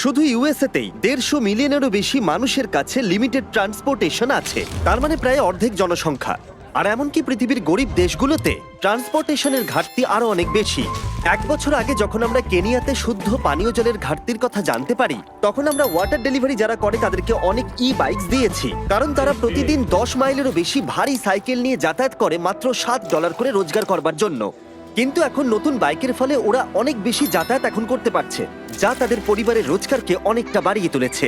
শুধু ইউএসএতেই 150 মিলিয়নেরও বেশি মানুষের কাছে লিমিটেড ট্রান্সপোর্টেশন আছে, তার মানে প্রায় অর্ধেক জনসংখ্যা। আর এমনকি পৃথিবীর গরিব দেশগুলোতে ট্রান্সপোর্টেশনের ঘাটতি আরো অনেক বেশি। 1 বছর আগে যখন আমরা কেনিয়াতে শুদ্ধ পানীয় জলের ঘাটতির কথা জানতে পারি, তখন আমরা ওয়াটার ডেলিভারি যারা করে তাদেরকে অনেক বাইকস দিয়েছি, কারণ তারা প্রতিদিন 10 মাইলেরও বেশি ভারী সাইকেল নিয়ে যাতায়াত করে মাত্র $7 করে রোজগার করবার জন্য। কিন্তু এখন নতুন বাইকের ফলে ওরা অনেক বেশি যাতায়াত এখন করতে পারছে, যা তাদের পরিবারের রোজগারকে অনেকটা বাড়িয়ে তুলেছে।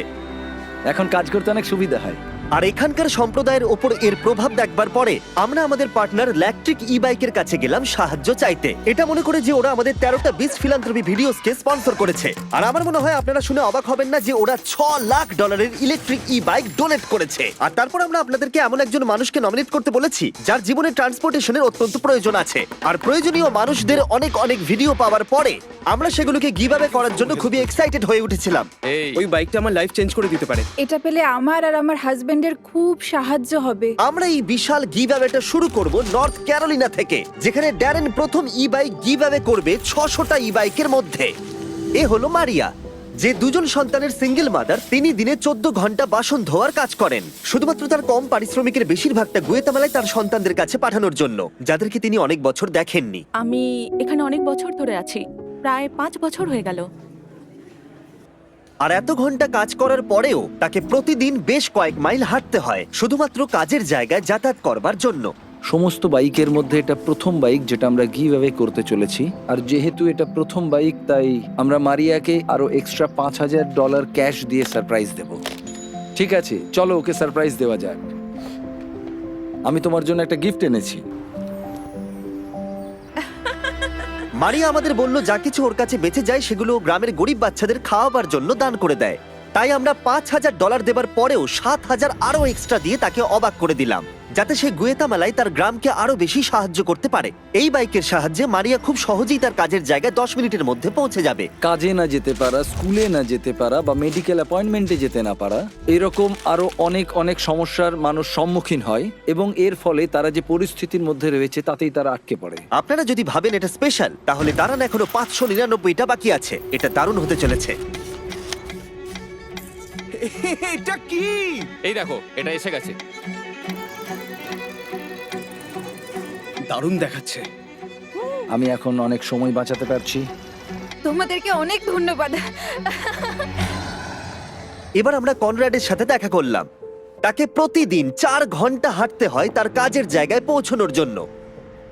এখন কাজ করতে অনেক সুবিধা হয়। আর এখানকার সম্প্রদায়ের ওপর এর প্রভাব দেখবার পরে আমরা আমাদের পার্টনার ইলেকট্রিক বাইকের কাছে গেলাম সাহায্য চাইতে, এটা মনে করে যে ওরা আমাদের 13টা বিচ ফিলান্থ্রপি ভিডিওসকে স্পন্সর করেছে। আর আমার মনে হয় আপনারা শুনে অবাক হবেন না যে ওরা $6 লাখ ইলেকট্রিক বাইক ডোনেট করেছে। আর তারপর আমরা আপনাদেরকে এমন একজন মানুষকে নমিনেট করতে বলেছি যার জীবনে ট্রান্সপোর্টেশনের অত্যন্ত প্রয়োজন আছে। আর প্রয়োজনীয় মানুষদের অনেক অনেক ভিডিও পাওয়ার পরে আমরা সেগুলোকে গিভঅ্যাওয়ে করার জন্য খুবই এক্সাইটেড হয়ে উঠেছিলাম। ওই বাইকটা আমার লাইফ চেঞ্জ করে দিতে পারে। এটা পেলে আমার আর আমার হাজবেন্ডের খুব সাহায্য হবে। আমরা এই বিশাল গিভঅ্যাওয়েটা শুরু করব নর্থ ক্যারোলিনা থেকে, যেখানে ড্যারেন প্রথম বাইক গিভঅ্যাওয়ে করবে 600টা বাইকের মধ্যে। এ হলো মারিয়া, যে 2জন সন্তানের সিঙ্গেল মাদার। তিনি দিনে 14 ঘন্টা বাসন ধোয়ার কাজ করেন, শুধুমাত্র তার কম পারিশ্রমিকের বেশিরভাগটা গুয়েতামালায় তার সন্তানদের কাছে পাঠানোর জন্য, যাদেরকে তিনি অনেক বছর দেখেননি। আমি এখানে অনেক বছর ধরে আছি, প্রায় 5 বছর হয়ে গেল। আর এত ঘন্টা কাজ করার পরেও তাকে প্রতিদিন বেশ কয়েক মাইল হাঁটতে হয় শুধুমাত্র কাজের জায়গায় যাতায়াত করবার জন্য। সমস্ত বাইকের মধ্যে এটা প্রথম বাইক যেটা আমরা গিভঅ্যাওয়ে করতে চলেছি। আর যেহেতু এটা প্রথম বাইক, তাই আমরা মারিয়াকে আরো এক্সট্রা $5000 ক্যাশ দিয়ে সারপ্রাইজ দেব। ঠিক আছে, চলো ওকে সারপ্রাইজ দেওয়া যাক। আমি তোমার জন্য একটা গিফট এনেছি। মারিয়া আমাদের বলল যা কিছু ওর কাছে বেঁচে যায় সেগুলো ও গ্রামের গরিব বাচ্চাদের খাওয়াবার জন্য দান করে দেয়। তাই আমরা $5000 দেবার পরেও 7000 আরো এক্সট্রা দিয়ে তাকে অবাক করে দিলাম, যাতে সে গুয়েতামালায় তার গ্রামকে আরো বেশি সাহায্য করতে পারে। এই বাইকের সাহায্যে মারিয়া খুব সহজেই তার কাজের জায়গায় 10 মিনিটের মধ্যে পৌঁছে যাবে। কাজে না যেতে পারা, স্কুলে না যেতে পারা বা মেডিকেল অ্যাপয়েন্টমেন্টে যেতে না পারা, এরকম আরো অনেক অনেক সমস্যার মানুষ সম্মুখীন হয়, এবং এর ফলে তারা যে পরিস্থিতির মধ্যে রয়েছে তাতেই তারা আটকে পড়ে। আপনারা যদি ভাবেন এটা স্পেশাল, তাহলে দাঁড়ান, এখনো 599টা বাকি আছে। এটা দারুণ হতে চলেছে। এটা কি? এই দেখো, এটা এসে গেছে। দারুণ দেখাচ্ছে। আমি এখন অনেক সময় বাঁচাতে পারছি। তোমাদেরকে অনেক ধন্যবাদ। এবার আমরা কনরাডের সাথে দেখা করলাম। তাকে প্রতিদিন 4 ঘন্টা হাঁটতে হয় তার কাজের জায়গায় পৌঁছানোর জন্য।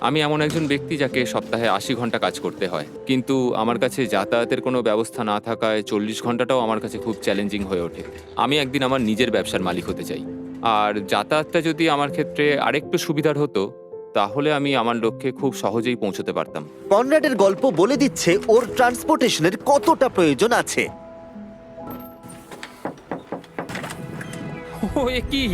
আমি এমন একজন ব্যক্তি যাকে সপ্তাহে 80 ঘন্টা কাজ করতে হয়, কিন্তু আমার কাছে যাতায়াতের কোনো ব্যবস্থা না থাকায় 40 ঘন্টাটাও আমার কাছে খুব চ্যালেঞ্জিং হয়ে ওঠে। আমি একদিন আমার নিজের ব্যবসার মালিক হতে চাই, আর যাতায়াতটা যদি আমার ক্ষেত্রে আরেকটু সুবিধার হতো, তাহলে আমি আমার লক্ষ্যে খুব সহজেই পৌঁছতে পারতাম। কনরাডের গল্প বলে দিচ্ছে ওর ট্রান্সপোর্টেশনের কতটা প্রয়োজন আছে। ও, এ কি?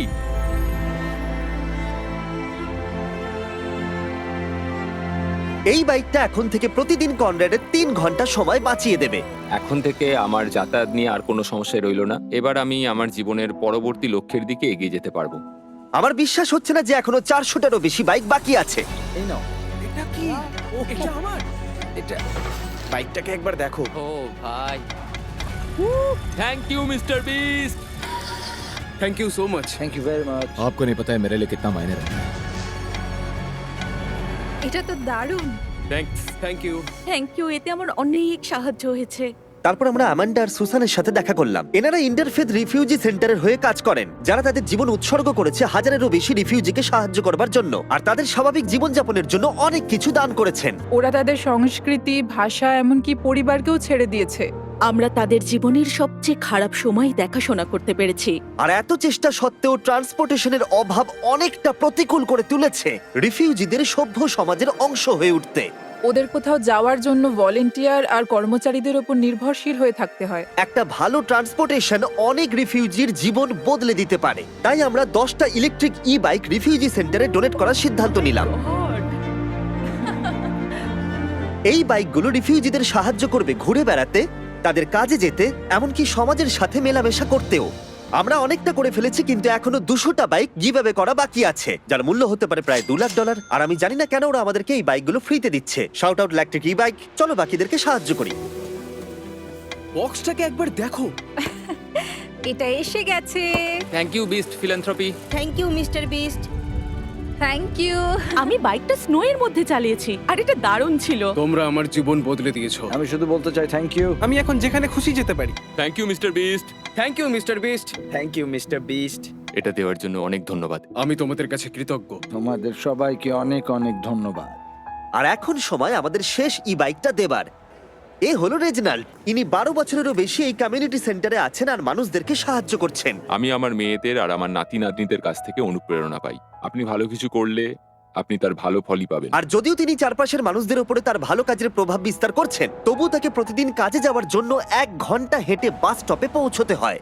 এই বাইকটা এখন থেকে প্রতিদিন কনরাডের 3 ঘন্টা সময় বাঁচিয়ে দেবে। এখন থেকে আমার যাতায়াত নিয়ে আর কোনো সমস্যাই রইল না। এবার আমি আমার জীবনের পরবর্তী লক্ষ্যের দিকে এগিয়ে যেতে পারবো। আমার বিশ্বাস হচ্ছে না যে এখনো 400টারও বেশি বাইক বাকি আছে। এই নাও। এটা কি? এটা আমার। এটা বাইকটাকে একবার দেখো। ও ভাই, thank you Mister Beast. Thank you so much. Thank you very much. आपको नहीं पता है मेरे लिए कितना मायने रखता है। এটা তো দারুণ। Thanks. Thank you. Thank you, এতে আমার অনেক সাহায্য হয়েছে। তারপর আমরা অ্যামান্ডা আর সুসানের সাথে দেখা করলাম। এনারা ইন্টারফেথ রিফিউজি সেন্টারের হয়ে কাজ করেন, যারা তাদের জীবন উৎসর্গ করেছে হাজারেরও বেশি রিফিউজিকে সাহায্য করবার জন্য, আর তাদের স্বাভাবিক জীবনযাপনের জন্য অনেক কিছু দান করেছেন। ওরা তাদের সংস্কৃতি, ভাষা, এমনকি পরিবারকেও ছেড়ে দিয়েছে। আমরা তাদের জীবনের সবচেয়ে খারাপ সময় দেখাশোনা করতে পেরেছি। আর এত চেষ্টা সত্ত্বেও ট্রান্সপোর্টেশনের অভাব অনেকটা প্রতিকূল করে তুলেছে রিফিউজিদের সভ্য সমাজের অংশ হয়ে উঠতে। ওদের কোথাও যাওয়ার জন্য ভলেন্টিয়ার আর কর্মচারীদের উপর নির্ভরশীল হয়ে থাকতে হয়। একটা ভালো ট্রান্সপোর্টেশন অনেক রিফিউজির জীবন বদলে দিতে পারে। তাই আমরা 10টা ইলেকট্রিক বাইক রিফিউজি সেন্টারে ডোনেট করার সিদ্ধান্ত নিলাম। এই বাইকগুলো রিফিউজিদের সাহায্য করবে ঘুরে বেড়াতে, তাদের কাজে যেতে, এমনকি সমাজের সাথে মেলামেশা করতেও। আমরা অনেকটা করে ফেলেছি, কিন্তু এখনো 200টা বাইক গিভঅ্যাওয়ে করা বাকি আছে, যার মূল্য হতে পারে প্রায় $2 লাখ। আর আমি জানি না কেন ওরা আমাদেরকে এই বাইকগুলো ফ্রিতে দিচ্ছে। Shout out electric bike. চলো বাকিদেরকে সাহায্য করি। বক্সটাকে একবার দেখো। এটা এসে গেছে। Thank you Beast Philanthropy. Thank you Mister Beast. Thank you. আমি বাইকটা স্নো এর মধ্যে চালিয়েছি আর এটা দারুণ ছিল। তোমরা আমার জীবন বদলে দিয়েছো। আমি শুধু বলতে চাই থ্যাংক ইউ। আমি এখন যেখানে খুশি যেতে পারি। Thank you Mister Beast. Thank you Mister Beast. Thank you Mister Beast. এটা দেওয়ার জন্য অনেক ধন্যবাদ। আমি তোমাদের কাছে কৃতজ্ঞ। তোমাদের সবাইকে অনেক অনেক ধন্যবাদ। আর এখন সময় আমাদের শেষ ই বাইকটা দেবার। এ হলো রেজনাল্ড। ইনি 12 বছরেরও বেশি এই কমিউনিটি সেন্টারে আছেন আর মানুষদেরকে সাহায্য করছেন। আমি আমার মেয়েদের আর আমার নাতি নাতনিদের কাছ থেকে অনুপ্রেরণা পাই। আপনি ভালো কিছু করলে আপনি তার ভালো ফলই পাবেন। আর যদিও তিনি চারপাশের মানুষদের উপরে তার ভালো কাজের প্রভাব বিস্তার করছেন, তবুও তাকে প্রতিদিন কাজে যাওয়ার জন্য 1 ঘন্টা হেঁটে বাস স্টপে পৌঁছতে হয়।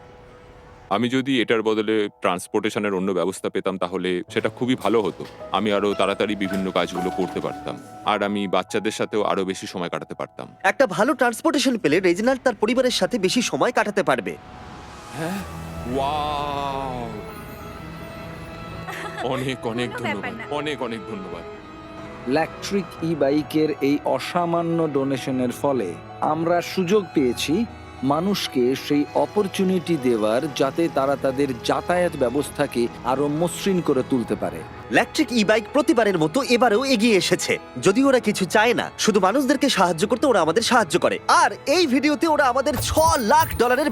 আমি যদি এটার বদলে ট্রান্সপোর্টেশনের অন্য ব্যবস্থা পেতাম তাহলে সেটা খুবই ভালো হতো। আমি আরো তাড়াতাড়ি বিভিন্ন কাজগুলো করতে পারতাম আর আমি বাচ্চাদের সাথেও আরো বেশি সময় কাটাতে পারতাম। একটা ভালো ট্রান্সপোর্টেশন পেলে রেজনাল্ড তার পরিবারের সাথে বেশি সময় কাটাতে পারবে। ওয়াও! অনেক অনেক কোনো ধন্যবাদ, ব্যাপার না। অনেক অনেক ধন্যবাদ। ইলেকট্রিক ই বাইকের এই অসামান্য ডোনেশনের ফলে আমরা সুযোগ পেয়েছি মানুষকে সেই অপরচুনিটি দেওয়ার, যাতে তারা তাদের যাতায়াত ব্যবস্থাকে আরো মসৃণ করে তুলতে পারে। ইলেকট্রিক ই বাইক প্রতিবারের মতো এবারেও এগিয়ে এসেছে। যদি ওরা কিছু চায় না, শুধু মানুষদেরকে সাহায্য করতে ওরা আমাদের সাহায্য করে। আর এই ভিডিওতে ওরা আমাদের $6 লাখ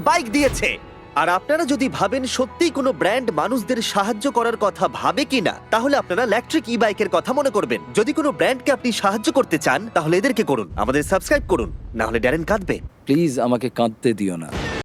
বাইক দিয়েছে। আর আপনারা যদি ভাবেন সত্যিই কোনো ব্র্যান্ড মানুষদের সাহায্য করার কথা ভাবে কিনা, তাহলে আপনারা ইলেকট্রিক ই বাইকের কথা মনে করবেন। যদি কোনো ব্র্যান্ডকে আপনি সাহায্য করতে চান, তাহলে এদেরকে করুন, আমাদের সাবস্ক্রাইব করুন, না হলে ড্যারেন কাঁদবে। প্লিজ আমাকে কাঁদতে দিও না।